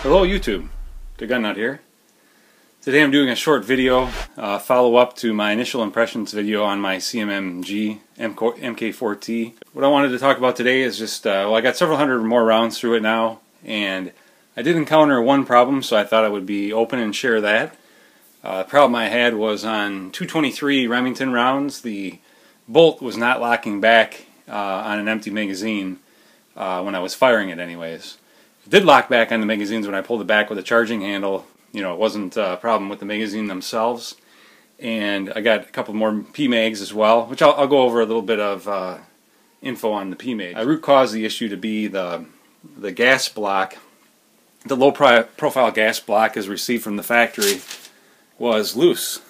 Hello YouTube, the Gun Nut here. Today I'm doing a short video, follow-up to my initial impressions video on my CMMG MK4 T. What I wanted to talk about today is just, well, I got several hundred more rounds through it now, and I did encounter one problem, so I thought I would be open and share that. The problem I had was on 223 Remington rounds, the bolt was not locking back on an empty magazine when I was firing it anyways. It did lock back on the magazines when I pulled it back with a charging handle. You know, it wasn't a problem with the magazine themselves. And I got a couple more PMAGs as well, which I'll go over a little bit of info on the PMAGs. I root caused the issue to be the gas block. The low profile gas block as received from the factory was loose.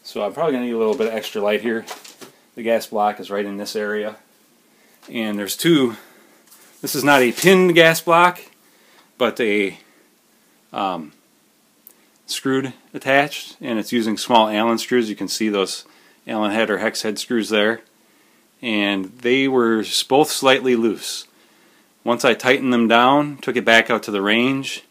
So I'm probably going to need a little bit of extra light here. The gas block is right in this area. And there's two. This is not a pinned gas block, but a screwed attached, and it's using small Allen screws. You can see those Allen head or hex head screws there, and they were both slightly loose. Once I tightened them down, took it back out to the range,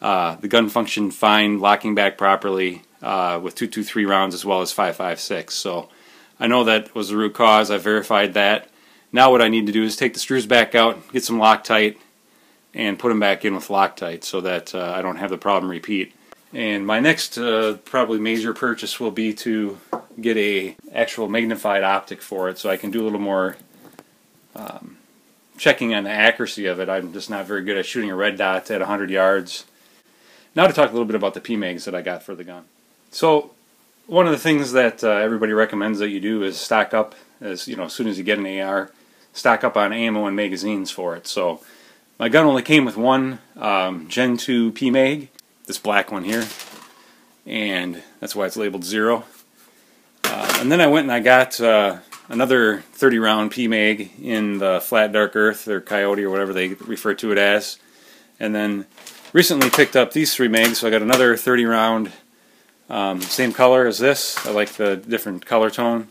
the gun functioned fine, locking back properly with 223 rounds as well as 5.56. So I know that was the root cause. I verified that. Now what I need to do is take the screws back out, get some Loctite, and put them back in with Loctite so that I don't have the problem repeat. And my next probably major purchase will be to get a actual magnified optic for it so I can do a little more checking on the accuracy of it. I'm just not very good at shooting a red dot at 100 yards. Now to talk a little bit about the PMAGs that I got for the gun. So one of the things that everybody recommends that you do is stock up, as soon as you get an AR, stock up on ammo and magazines for it. So my gun only came with one Gen 2 PMAG, this black one here, and that's why it's labeled 0. And then I went and I got another 30 round PMAG in the flat dark earth or coyote or whatever they refer to it as, and then recently picked up these 3 mags, so I got another 30 round, same color as this. I like the different color tone.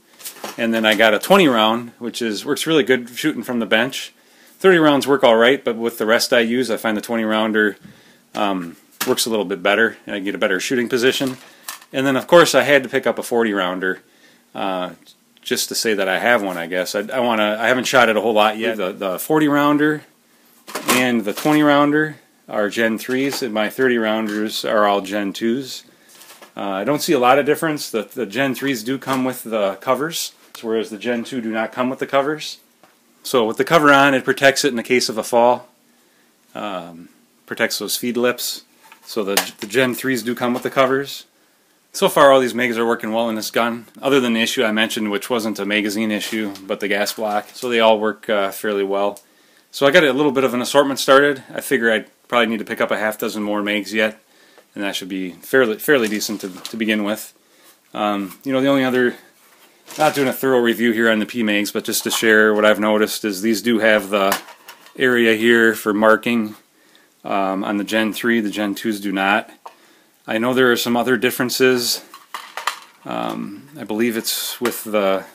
And then I got a 20 round, which works really good shooting from the bench. 30 rounds work alright, but with the rest I use, I find the 20 rounder works a little bit better, and I get a better shooting position. And then of course I had to pick up a 40 rounder just to say that I have one, I guess. I haven't shot it a whole lot yet. The 40 rounder and the 20 rounder are Gen 3s, and my 30 rounders are all Gen 2s. I don't see a lot of difference. The Gen 3s do come with the covers, whereas the Gen 2 do not come with the covers. So with the cover on, it protects it in the case of a fall. Protects those feed lips. So the Gen 3s do come with the covers. So far all these mags are working well in this gun, other than the issue I mentioned, which wasn't a magazine issue, but the gas block. So they all work fairly well. So I got a little bit of an assortment started. I figure I'd probably need to pick up a half dozen more mags yet, and that should be fairly decent to begin with. The only other, not doing a thorough review here on the PMAGs, but just to share what I've noticed is these do have the area here for marking on the Gen 3. The Gen 2s do not. I know there are some other differences. I believe it's with how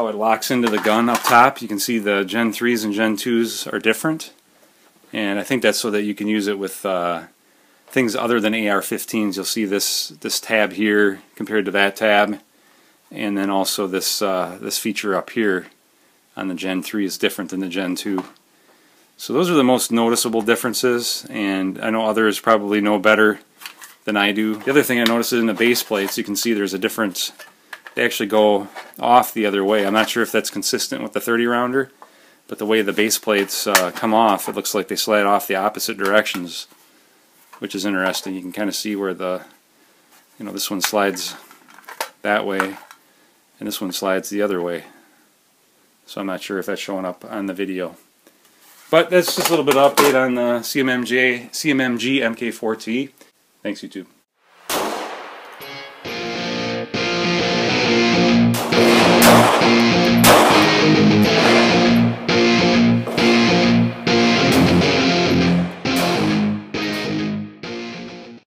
it locks into the gun up top. You can see the Gen 3s and Gen 2s are different, and I think that's so that you can use it with things other than AR-15s. You'll see this tab here compared to that tab, and then also this feature up here on the Gen 3 is different than the Gen 2. So those are the most noticeable differences, and I know others probably know better than I do. The other thing I noticed is in the base plates, you can see there's a difference. They actually go off the other way. I'm not sure if that's consistent with the 30 rounder, but the way the base plates come off, it looks like they slide off the opposite directions, which is interesting. You can kind of see where this one slides that way and this one slides the other way. So I'm not sure if that's showing up on the video. But that's just a little bit of update on the CMMG MK4 T. Thanks, YouTube.